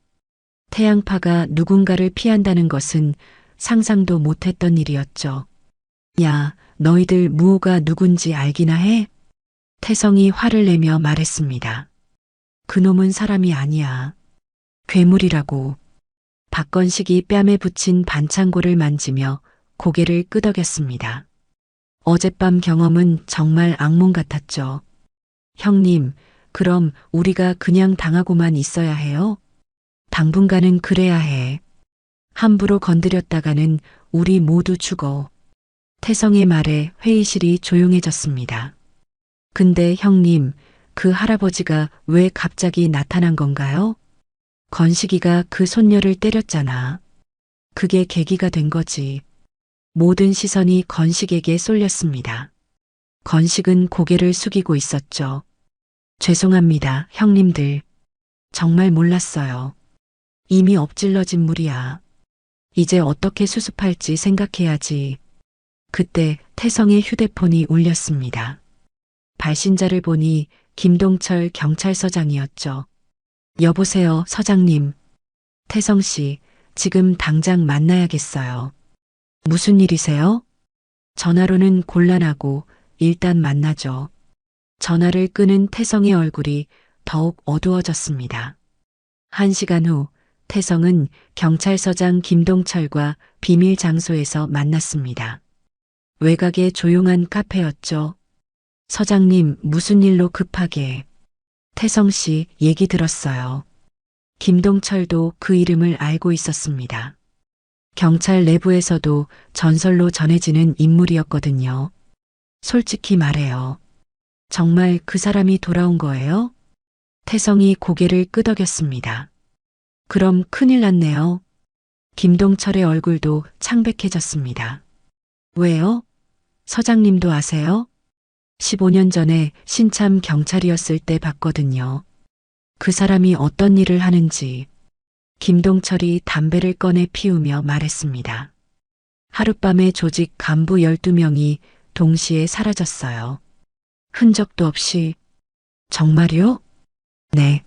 태양파가 누군가를 피한다는 것은 상상도 못했던 일이었죠. 야, 너희들 무호가 누군지 알기나 해? 태성이 화를 내며 말했습니다. 그놈은 사람이 아니야. 괴물이라고. 박건식이 뺨에 붙인 반창고를 만지며 고개를 끄덕였습니다. 어젯밤 경험은 정말 악몽 같았죠. 형님, 그럼 우리가 그냥 당하고만 있어야 해요? 당분간은 그래야 해. 함부로 건드렸다가는 우리 모두 죽어. 태성의 말에 회의실이 조용해졌습니다. 근데 형님, 그 할아버지가 왜 갑자기 나타난 건가요? 건식이가 그 손녀를 때렸잖아. 그게 계기가 된 거지. 모든 시선이 건식에게 쏠렸습니다. 건식은 고개를 숙이고 있었죠. 죄송합니다, 형님들. 정말 몰랐어요. 이미 엎질러진 물이야. 이제 어떻게 수습할지 생각해야지. 그때 태성의 휴대폰이 울렸습니다. 발신자를 보니 김동철 경찰서장이었죠. 여보세요, 서장님. 태성 씨, 지금 당장 만나야겠어요. 무슨 일이세요? 전화로는 곤란하고 일단 만나죠. 전화를 끄는 태성의 얼굴이 더욱 어두워졌습니다. 1시간 후 태성은 경찰서장 김동철과 비밀 장소에서 만났습니다. 외곽의 조용한 카페였죠. 서장님, 무슨 일로 급하게? 태성 씨 얘기 들었어요. 김동철도 그 이름을 알고 있었습니다. 경찰 내부에서도 전설로 전해지는 인물이었거든요. 솔직히 말해요. 정말 그 사람이 돌아온 거예요? 태성이 고개를 끄덕였습니다. 그럼 큰일 났네요. 김동철의 얼굴도 창백해졌습니다. 왜요? 서장님도 아세요? 15년 전에 신참 경찰이었을 때 봤거든요. 그 사람이 어떤 일을 하는지. 김동철이 담배를 꺼내 피우며 말했습니다. 하룻밤에 조직 간부 12명이 동시에 사라졌어요. 흔적도 없이. 정말요? 네.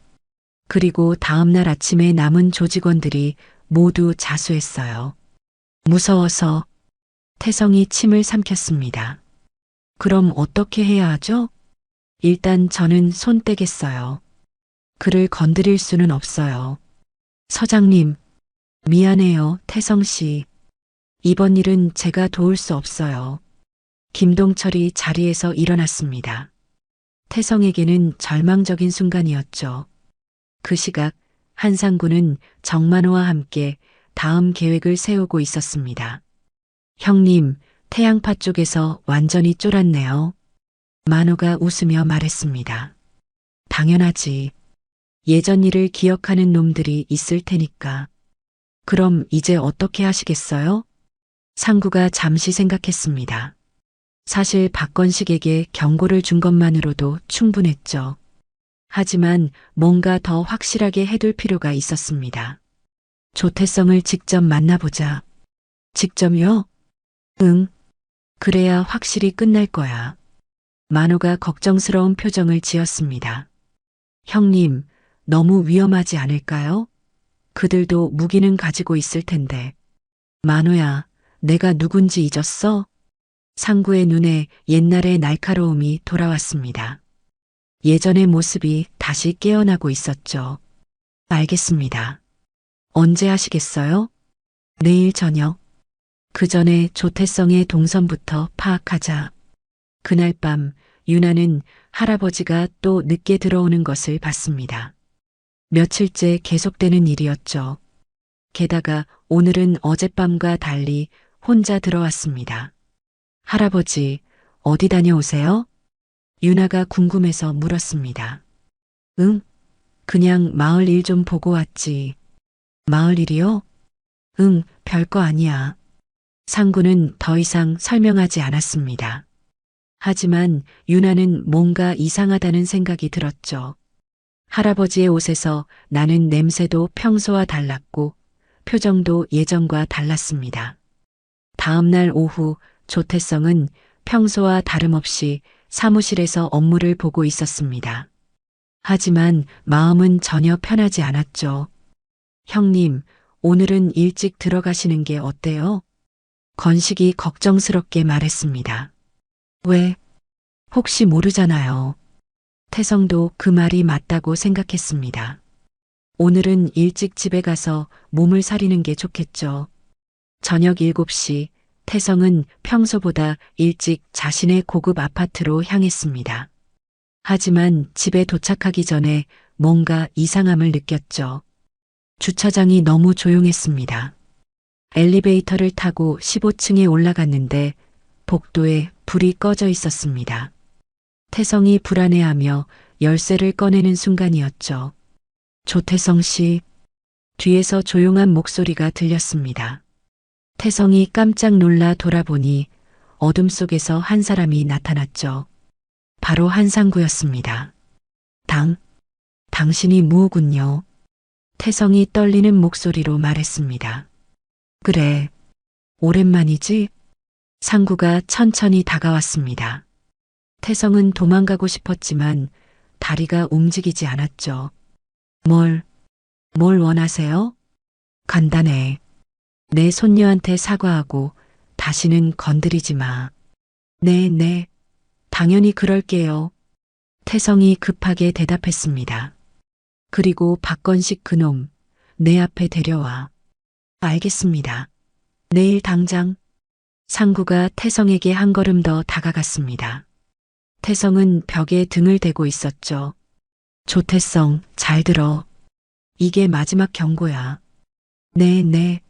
그리고 다음날 아침에 남은 조직원들이 모두 자수했어요. 무서워서. 태성이 침을 삼켰습니다. 그럼 어떻게 해야 하죠? 일단 저는 손 떼겠어요. 그를 건드릴 수는 없어요. 서장님, 미안해요, 태성 씨. 이번 일은 제가 도울 수 없어요. 김동철이 자리에서 일어났습니다. 태성에게는 절망적인 순간이었죠. 그 시각 한상구는 정만호와 함께 다음 계획을 세우고 있었습니다. 형님, 태양파 쪽에서 완전히 쫄았네요. 만호가 웃으며 말했습니다. 당연하지. 예전 일을 기억하는 놈들이 있을 테니까. 그럼 이제 어떻게 하시겠어요? 상구가 잠시 생각했습니다. 사실 박건식에게 경고를 준 것만으로도 충분했죠. 하지만 뭔가 더 확실하게 해둘 필요가 있었습니다. 조태성을 직접 만나보자. 직접요? 응. 그래야 확실히 끝날 거야. 만호가 걱정스러운 표정을 지었습니다. 형님, 너무 위험하지 않을까요? 그들도 무기는 가지고 있을 텐데. 만호야, 내가 누군지 잊었어? 상구의 눈에 옛날의 날카로움이 돌아왔습니다. 예전의 모습이 다시 깨어나고 있었죠. 알겠습니다. 언제 하시겠어요? 내일 저녁. 그 전에 조태성의 동선부터 파악하자. 그날 밤 유나는 할아버지가 또 늦게 들어오는 것을 봤습니다. 며칠째 계속되는 일이었죠. 게다가 오늘은 어젯밤과 달리 혼자 들어왔습니다. 할아버지, 어디 다녀오세요? 유나가 궁금해서 물었습니다. 응? 그냥 마을 일 좀 보고 왔지. 마을 일이요? 응, 별거 아니야. 상구는 더 이상 설명하지 않았습니다. 하지만 유나는 뭔가 이상하다는 생각이 들었죠. 할아버지의 옷에서 나는 냄새도 평소와 달랐고 표정도 예전과 달랐습니다. 다음 날 오후 조태성은 평소와 다름없이 사무실에서 업무를 보고 있었습니다. 하지만 마음은 전혀 편하지 않았죠. 형님, 오늘은 일찍 들어가시는 게 어때요? 건식이 걱정스럽게 말했습니다. 왜? 혹시 모르잖아요. 태성도 그 말이 맞다고 생각했습니다. 오늘은 일찍 집에 가서 몸을 사리는 게 좋겠죠. 저녁 7시 태성은 평소보다 일찍 자신의 고급 아파트로 향했습니다. 하지만 집에 도착하기 전에 뭔가 이상함을 느꼈죠. 주차장이 너무 조용했습니다. 엘리베이터를 타고 15층에 올라갔는데 복도에 불이 꺼져 있었습니다. 태성이 불안해하며 열쇠를 꺼내는 순간이었죠. 조태성 씨, 뒤에서 조용한 목소리가 들렸습니다. 태성이 깜짝 놀라 돌아보니 어둠 속에서 한 사람이 나타났죠. 바로 한상구였습니다. 당신이 무오군요. 태성이 떨리는 목소리로 말했습니다. 그래, 오랜만이지? 상구가 천천히 다가왔습니다. 태성은 도망가고 싶었지만 다리가 움직이지 않았죠. 뭘 원하세요? 간단해. 내 손녀한테 사과하고 다시는 건드리지 마. 네, 당연히 그럴게요. 태성이 급하게 대답했습니다. 그리고 박건식 그놈, 내 앞에 데려와. 알겠습니다. 내일 당장. 상구가 태성에게 한 걸음 더 다가갔습니다. 태성은 벽에 등을 대고 있었죠. 조태성, 잘 들어. 이게 마지막 경고야. 네.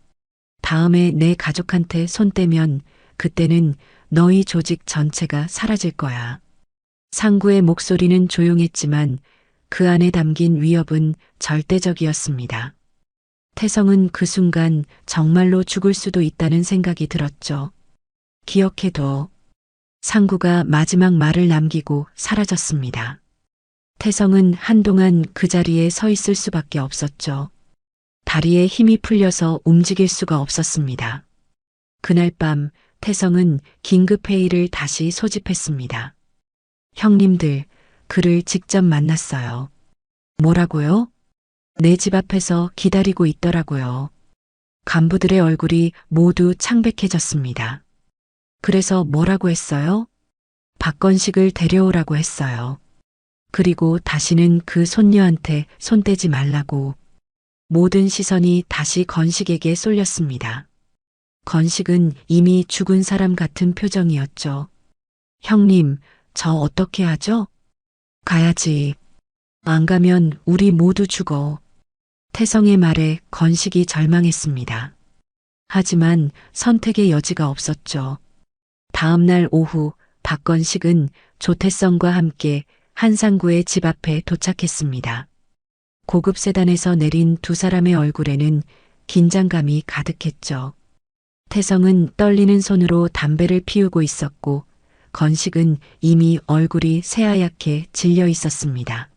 다음에 내 가족한테 손 떼면 그때는 너희 조직 전체가 사라질 거야. 상구의 목소리는 조용했지만 그 안에 담긴 위협은 절대적이었습니다. 태성은 그 순간 정말로 죽을 수도 있다는 생각이 들었죠. 기억해둬. 상구가 마지막 말을 남기고 사라졌습니다. 태성은 한동안 그 자리에 서 있을 수밖에 없었죠. 다리에 힘이 풀려서 움직일 수가 없었습니다. 그날 밤 태성은 긴급회의를 다시 소집했습니다. 형님들, 그를 직접 만났어요. 뭐라고요? 내 집 앞에서 기다리고 있더라고요. 간부들의 얼굴이 모두 창백해졌습니다. 그래서 뭐라고 했어요? 박건식을 데려오라고 했어요. 그리고 다시는 그 손녀한테 손대지 말라고. 모든 시선이 다시 건식에게 쏠렸습니다. 건식은 이미 죽은 사람 같은 표정이었죠. 형님, 저 어떻게 하죠? 가야지. 안 가면 우리 모두 죽어. 태성의 말에 건식이 절망했습니다. 하지만 선택의 여지가 없었죠. 다음 날 오후 박건식은 조태성과 함께 한상구의 집 앞에 도착했습니다. 고급 세단에서 내린 두 사람의 얼굴에는 긴장감이 가득했죠. 태성은 떨리는 손으로 담배를 피우고 있었고 건식은 이미 얼굴이 새하얗게 질려 있었습니다.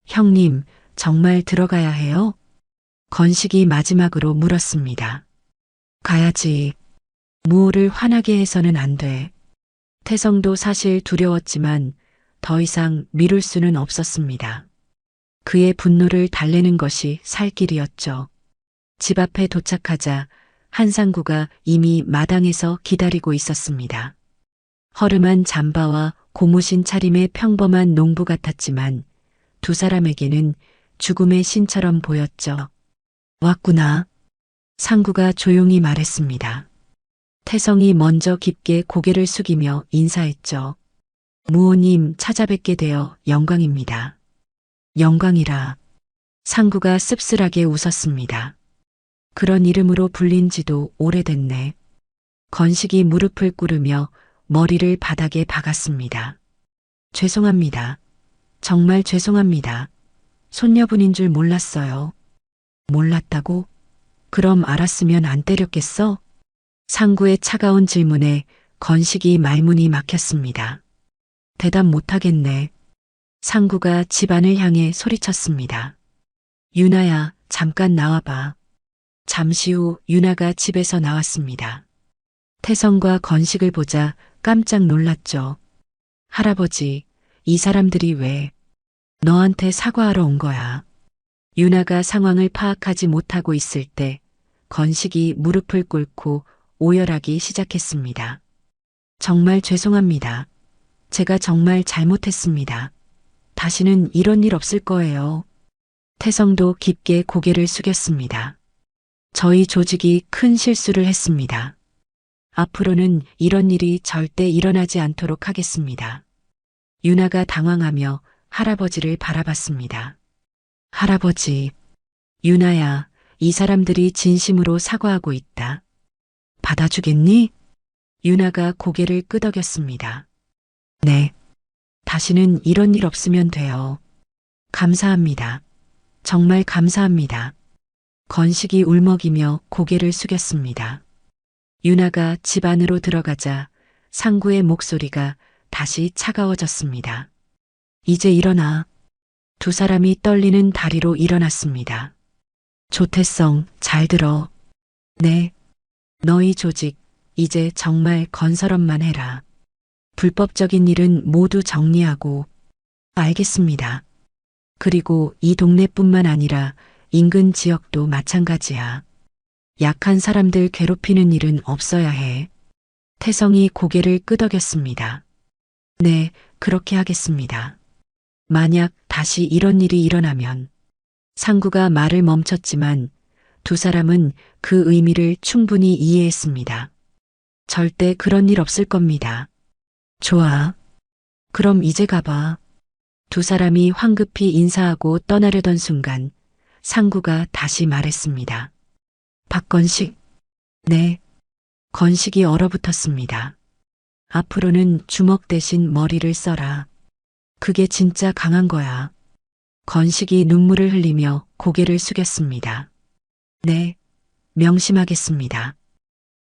형님, 정말 들어가야 해요? 건식이 마지막으로 물었습니다. 가야지. 무호를 화나게 해서는 안 돼. 태성도 사실 두려웠지만 더 이상 미룰 수는 없었습니다. 그의 분노를 달래는 것이 살 길이었죠. 집 앞에 도착하자 한상구가 이미 마당에서 기다리고 있었습니다. 허름한 잠바와 고무신 차림의 평범한 농부 같았지만 두 사람에게는 죽음의 신처럼 보였죠. 왔구나. 상구가 조용히 말했습니다. 태성이 먼저 깊게 고개를 숙이며 인사했죠. 무호님 찾아뵙게 되어 영광입니다. 영광이라. 상구가 씁쓸하게 웃었습니다. 그런 이름으로 불린 지도 오래됐네. 건식이 무릎을 꿇으며 머리를 바닥에 박았습니다. 죄송합니다. 정말 죄송합니다. 손녀분인 줄 몰랐어요. 몰랐다고? 그럼 알았으면 안 때렸겠어? 상구의 차가운 질문에 건식이 말문이 막혔습니다. 대답 못하겠네. 상구가 집안을 향해 소리쳤습니다. 유나야, 잠깐 나와봐. 잠시 후 유나가 집에서 나왔습니다. 태성과 건식을 보자 깜짝 놀랐죠. 할아버지, 이 사람들이 왜 너한테 사과하러 온 거야? 유나가 상황을 파악하지 못하고 있을 때 건식이 무릎을 꿇고 오열하기 시작했습니다. 정말 죄송합니다. 제가 정말 잘못했습니다. 다시는 이런 일 없을 거예요. 태성도 깊게 고개를 숙였습니다. 저희 조직이 큰 실수를 했습니다. 앞으로는 이런 일이 절대 일어나지 않도록 하겠습니다. 유나가 당황하며 할아버지를 바라봤습니다. 할아버지, 유나야, 이 사람들이 진심으로 사과하고 있다. 받아주겠니? 유나가 고개를 끄덕였습니다. 네. 다시는 이런 일 없으면 돼요. 감사합니다. 정말 감사합니다. 건식이 울먹이며 고개를 숙였습니다. 유나가 집 안으로 들어가자 상구의 목소리가 다시 차가워졌습니다. 이제 일어나. 두 사람이 떨리는 다리로 일어났습니다. 조태성, 잘 들어. 네. 너희 조직, 이제 정말 건설업만 해라. 불법적인 일은 모두 정리하고. 알겠습니다. 그리고 이 동네뿐만 아니라 인근 지역도 마찬가지야. 약한 사람들 괴롭히는 일은 없어야 해. 태성이 고개를 끄덕였습니다. 네, 그렇게 하겠습니다. 만약 다시 이런 일이 일어나면. 상구가 말을 멈췄지만 두 사람은 그 의미를 충분히 이해했습니다. 절대 그런 일 없을 겁니다. 좋아. 그럼 이제 가봐. 두 사람이 황급히 인사하고 떠나려던 순간 상구가 다시 말했습니다. 박건식. 네. 건식이 얼어붙었습니다. 앞으로는 주먹 대신 머리를 써라. 그게 진짜 강한 거야. 건식이 눈물을 흘리며 고개를 숙였습니다. 네. 명심하겠습니다.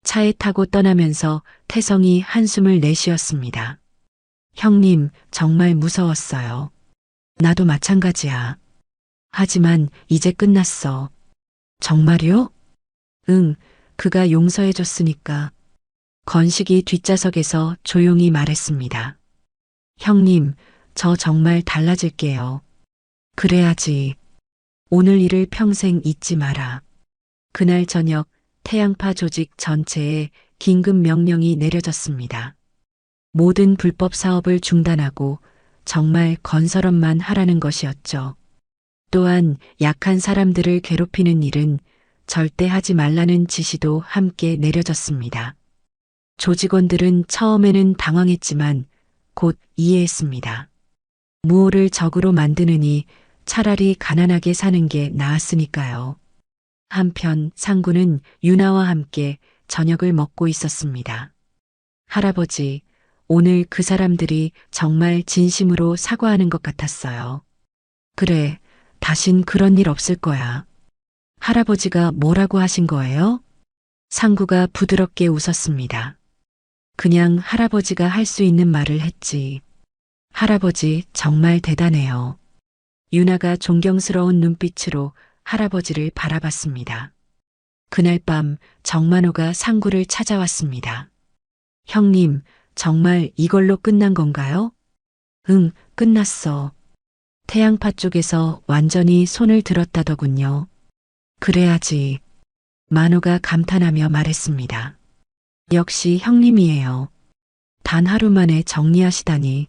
차에 타고 떠나면서 태성이 한숨을 내쉬었습니다. 형님, 정말 무서웠어요. 나도 마찬가지야. 하지만 이제 끝났어. 정말요? 응, 그가 용서해줬으니까. 건식이 뒷좌석에서 조용히 말했습니다. 형님, 저 정말 달라질게요. 그래야지. 오늘 일을 평생 잊지 마라. 그날 저녁 태양파 조직 전체에 긴급 명령이 내려졌습니다. 모든 불법 사업을 중단하고 정말 건설업만 하라는 것이었죠. 또한 약한 사람들을 괴롭히는 일은 절대 하지 말라는 지시도 함께 내려졌습니다. 조직원들은 처음에는 당황했지만 곧 이해했습니다. 무호를 적으로 만드느니 차라리 가난하게 사는 게 나았으니까요. 한편 상구는 유나와 함께 저녁을 먹고 있었습니다. 할아버지, 오늘 그 사람들이 정말 진심으로 사과하는 것 같았어요. 그래, 다신 그런 일 없을 거야. 할아버지가 뭐라고 하신 거예요? 상구가 부드럽게 웃었습니다. 그냥 할아버지가 할 수 있는 말을 했지. 할아버지 정말 대단해요. 유나가 존경스러운 눈빛으로 할아버지를 바라봤습니다. 그날 밤 정만호가 상구를 찾아왔습니다. 형님, 정말 이걸로 끝난 건가요? 응, 끝났어. 태양파 쪽에서 완전히 손을 들었다더군요. 그래야지. 만호가 감탄하며 말했습니다. 역시 형님이에요. 단 하루 만에 정리하시다니.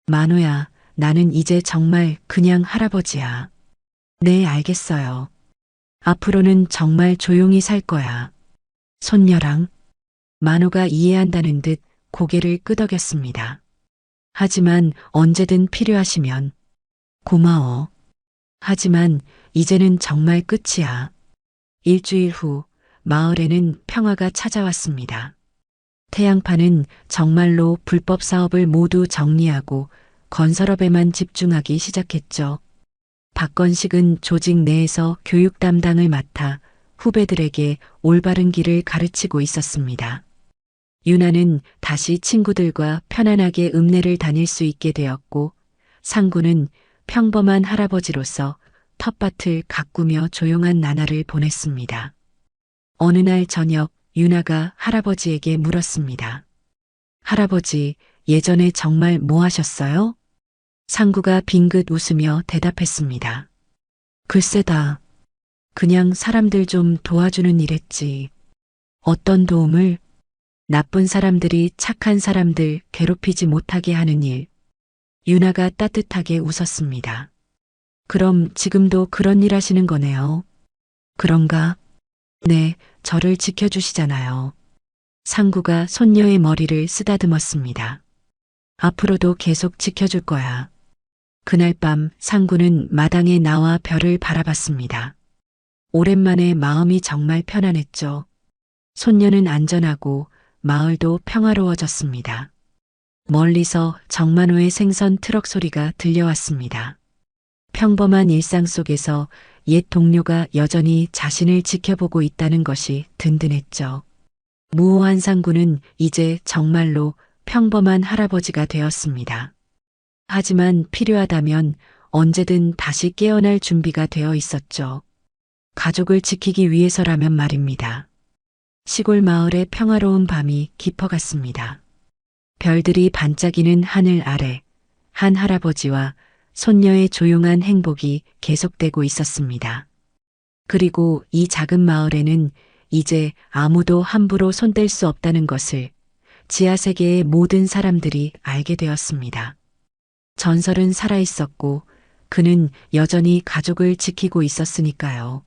만호야, 나는 이제 정말 그냥 할아버지야. 네, 알겠어요. 앞으로는 정말 조용히 살 거야. 손녀랑. 만호가 이해한다는 듯 고개를 끄덕였습니다. 하지만 언제든 필요하시면. 고마워. 하지만 이제는 정말 끝이야. 일주일 후 마을에는 평화가 찾아왔습니다. 태양파는 정말로 불법 사업을 모두 정리하고 건설업에만 집중하기 시작했죠. 박건식은 조직 내에서 교육 담당을 맡아 후배들에게 올바른 길을 가르치고 있었습니다. 유나는 다시 친구들과 편안하게 읍내를 다닐 수 있게 되었고, 상구는 평범한 할아버지로서 텃밭을 가꾸며 조용한 나날을 보냈습니다. 어느 날 저녁 유나가 할아버지에게 물었습니다. 할아버지, 예전에 정말 뭐 하셨어요? 상구가 빙긋 웃으며 대답했습니다. 글쎄다. 그냥 사람들 좀 도와주는 일 했지. 어떤 도움을? 나쁜 사람들이 착한 사람들 괴롭히지 못하게 하는 일. 유나가 따뜻하게 웃었습니다. 그럼 지금도 그런 일 하시는 거네요. 그런가? 네, 저를 지켜주시잖아요. 상구가 손녀의 머리를 쓰다듬었습니다. 앞으로도 계속 지켜줄 거야. 그날 밤 상구는 마당에 나와 별을 바라봤습니다. 오랜만에 마음이 정말 편안했죠. 손녀는 안전하고 마을도 평화로워졌습니다. 멀리서 정만호의 생선 트럭 소리가 들려왔습니다. 평범한 일상 속에서 옛 동료가 여전히 자신을 지켜보고 있다는 것이 든든했죠. 무오한 상구는 이제 정말로 평범한 할아버지가 되었습니다. 하지만 필요하다면 언제든 다시 깨어날 준비가 되어 있었죠. 가족을 지키기 위해서라면 말입니다. 시골 마을의 평화로운 밤이 깊어갔습니다. 별들이 반짝이는 하늘 아래 한 할아버지와 손녀의 조용한 행복이 계속되고 있었습니다. 그리고 이 작은 마을에는 이제 아무도 함부로 손댈 수 없다는 것을 지하세계의 모든 사람들이 알게 되었습니다. 전설은 살아있었고 그는 여전히 가족을 지키고 있었으니까요.